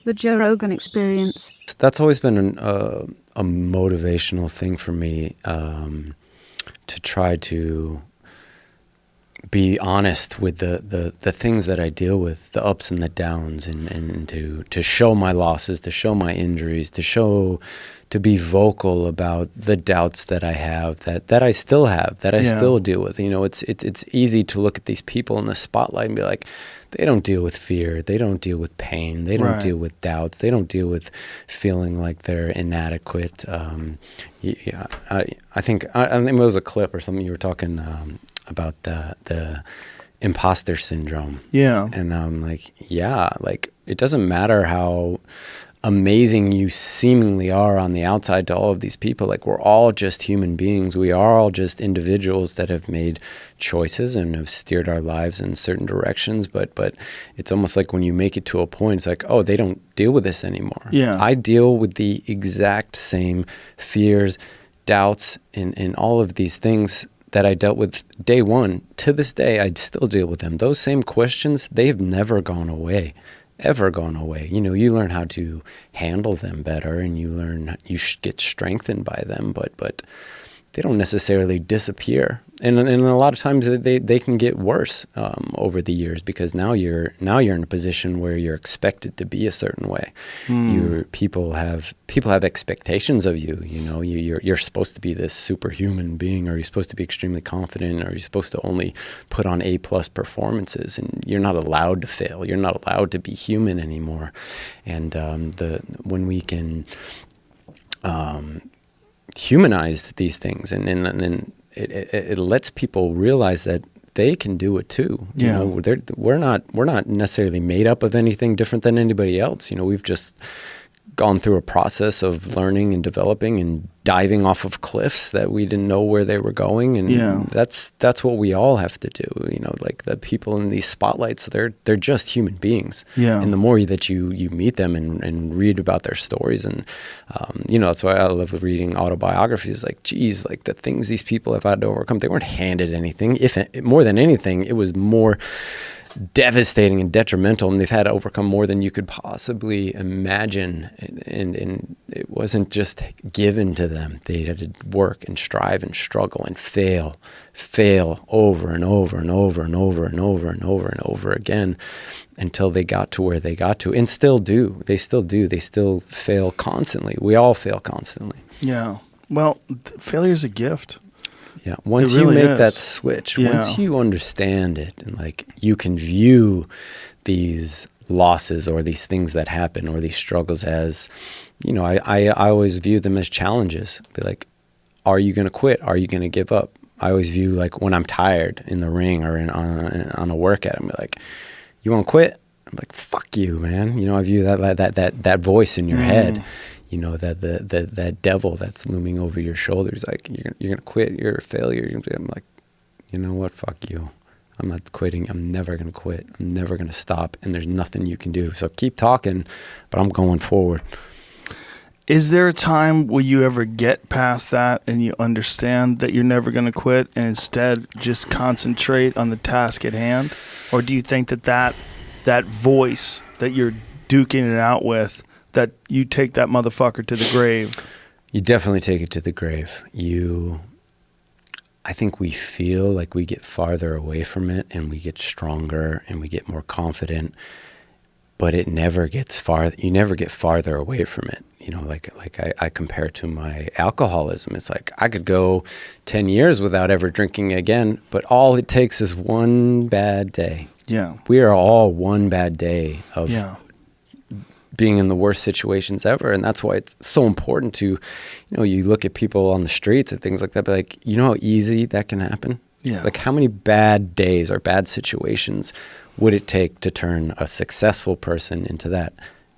The Joe Rogan Experience. That's always been a motivational thing for me, to try to be honest with the things that I deal with, the ups and the downs, and to show my losses, to show my injuries, to be vocal about the doubts that I have, that I still have, that I still deal with. You know, it's easy to look at these people in the spotlight and be like, they don't deal with fear, they don't deal with pain, they don't deal with doubts, they don't deal with feeling like they're inadequate. I think it was a clip or something you were talking about the imposter syndrome. Yeah. And I'm like, yeah, like it doesn't matter how amazing you seemingly are on the outside to all of these people. Like, we're all just human beings. We are all just individuals that have made choices and have steered our lives in certain directions. But it's almost like when you make it to a point, it's like, oh, they don't deal with this anymore. Yeah. I deal with the exact same fears, doubts, and all of these things that I dealt with day one. To this day, I still deal with them. Those same questions, they've never gone away. Ever gone away. You know, you learn how to handle them better, and you get strengthened by them, but they don't necessarily disappear. And a lot of times they can get worse over the years, because now you're in a position where you're expected to be a certain way. People have expectations of you. You know, you're supposed to be this superhuman being, or you're supposed to be extremely confident, or you're supposed to only put on A+ performances, and you're not allowed to fail. You're not allowed to be human anymore. And when we can humanize these things, and it lets people realize that they can do it too. You know, we're not necessarily made up of anything different than anybody else. You know, we've just gone through a process of learning and developing and diving off of cliffs that we didn't know where they were going. And that's what we all have to do. You know, like the people in these spotlights, they're just human beings. Yeah. And the more that you meet them and read about their stories, and you know, that's why I love reading autobiographies. Like, geez, like the things these people have had to overcome, they weren't handed anything. If more than anything, it was more devastating and detrimental, and they've had to overcome more than you could possibly imagine, and it wasn't just given to them. They had to work and strive and struggle and fail over and over and over and over and over and over and over again, until they got to where they got to, and still do. They still fail constantly. We all fail constantly. Yeah. Well, failure is a gift. Yeah, once really you make is. that switch, once you understand it, and like you can view these losses or these things that happen or these struggles as, you know, I always view them as challenges. Be like, are you going to quit? Are you going to give up? I always view, like, when I'm tired in the ring or on a workout, I'm like, you want to quit? I'm like, fuck you, man. You know, I view that voice in your head. You know, that devil that's looming over your shoulders, like, you're gonna quit, you're a failure. I'm like, you know what, fuck you. I'm not quitting. I'm never gonna quit. I'm never gonna stop, and there's nothing you can do. So keep talking, but I'm going forward. Is there a time where you ever get past that and you understand that you're never going to quit, and instead just concentrate on the task at hand? Or do you think that voice that you're duking it out with, that you take that motherfucker to the grave? You definitely take it to the grave. I think we feel like we get farther away from it, and we get stronger and we get more confident, but it never gets far. You never get farther away from it. You know, like I compare it to my alcoholism. It's like I could go 10 years without ever drinking again, but all it takes is one bad day. Yeah. We are all one bad day of being in the worst situations ever. And that's why it's so important to, you know, you look at people on the streets and things like that, but like, you know how easy that can happen? Yeah. Like, how many bad days or bad situations would it take to turn a successful person into that?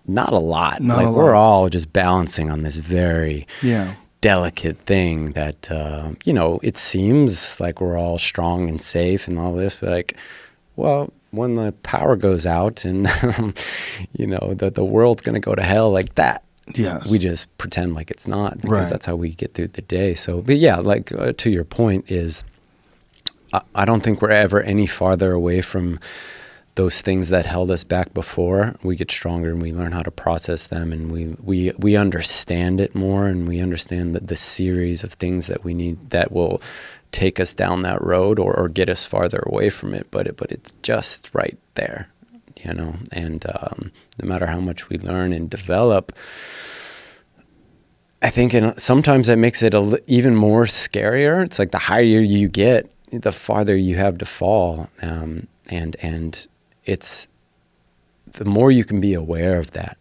Not a lot. We're all just balancing on this very delicate thing that, you know, it seems like we're all strong and safe and all this, but like, well, when the power goes out and, you know, the world's going to go to hell like that. Yes. We just pretend like it's not, because that's how we get through the day. So, but yeah, like to your point is, I don't think we're ever any farther away from those things that held us back before, we get stronger and we learn how to process them, and we understand it more, and we understand the series of things that we need that will take us down that road or get us farther away from it. But it's just right there, you know. And no matter how much we learn and develop, I think sometimes that makes it even more scarier. It's like the higher you get, the farther you have to fall, and it's the more you can be aware of that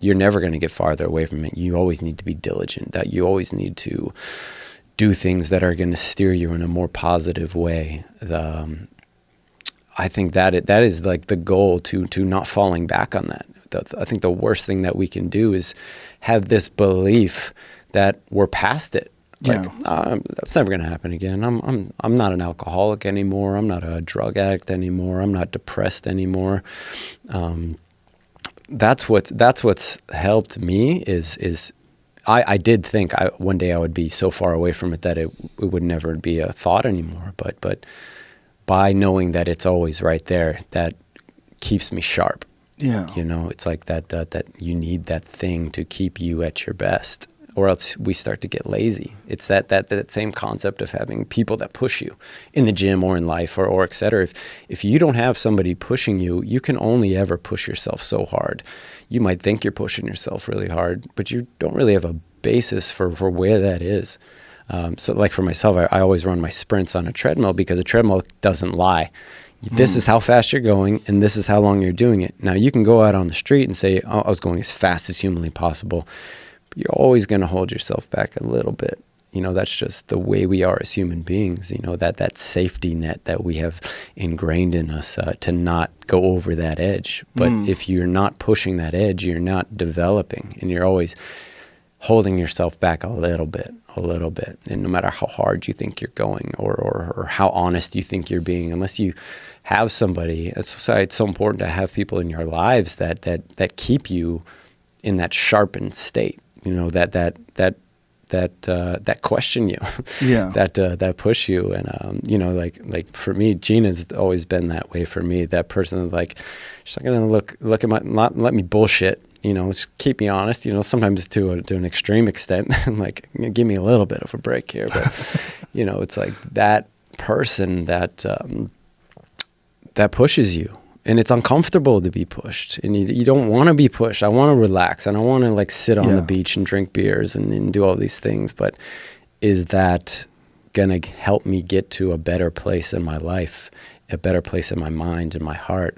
you're never going to get farther away from it. You always need to be diligent, that you always need to do things that are going to steer you in a more positive way. I think that is like the goal, to not falling back on that. I think the worst thing that we can do is have this belief that we're past it. Like, that's never going to happen again. I'm not an alcoholic anymore. I'm not a drug addict anymore. I'm not depressed anymore. That's what's helped me is I did think one day I would be so far away from it that it would never be a thought anymore. But by knowing that it's always right there, that keeps me sharp. Yeah. You know, it's like that you need that thing to keep you at your best, or else we start to get lazy. It's that same concept of having people that push you in the gym or in life or et cetera. If you don't have somebody pushing you, you can only ever push yourself so hard. You might think you're pushing yourself really hard, but you don't really have a basis for where that is. So like for myself, I always run my sprints on a treadmill, because a treadmill doesn't lie. This is how fast you're going, and this is how long you're doing it. Now, you can go out on the street and say, oh, I was going as fast as humanly possible. But you're always going to hold yourself back a little bit. You know, that's just the way we are as human beings. You know, that safety net that we have ingrained in us to not go over that edge. But if you're not pushing that edge, you're not developing, and you're always holding yourself back a little bit. And no matter how hard you think you're going or how honest you think you're being, unless you have somebody, that's why it's so important to have people in your lives that keep you in that sharpened state, you know, that question you, that push you. And, you know, like for me, Gina's always been that way for me. That person is like, she's not going to look at not let me bullshit, you know, just keep me honest, you know, sometimes to an extreme extent. Like, give me a little bit of a break here. But, you know, it's like that person that pushes you. And it's uncomfortable to be pushed, and you don't want to be pushed. I want to relax, and I want to like sit on the beach and drink beers and do all these things. But is that going to help me get to a better place in my life, a better place in my mind and my heart?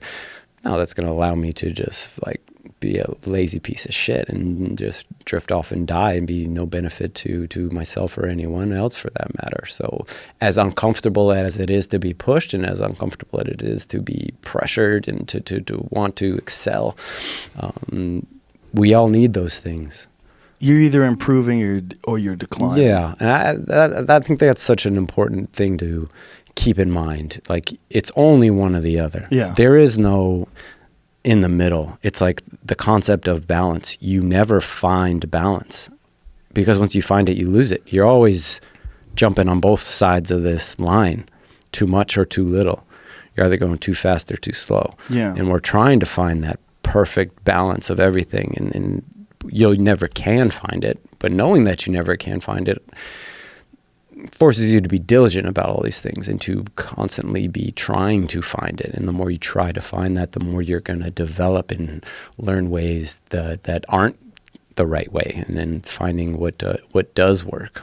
No, that's going to allow me to just like be a lazy piece of shit and just drift off and die and be no benefit to myself or anyone else for that matter. So as uncomfortable as it is to be pushed, and as uncomfortable as it is to be pressured and to want to excel, we all need those things. You're either improving or you're declining. Yeah, and I think that's such an important thing to keep in mind. Like, it's only one or the other. Yeah. There is no in the middle. It's like the concept of balance. You never find balance, because once you find it, you lose it. You're always jumping on both sides of this line, too much or too little. You're either going too fast or too slow. Yeah. And we're trying to find that perfect balance of everything, and you never can find it. But knowing that you never can find it forces you to be diligent about all these things and to constantly be trying to find it. And the more you try to find that, the more you're going to develop and learn ways that aren't the right way, and then finding what does work.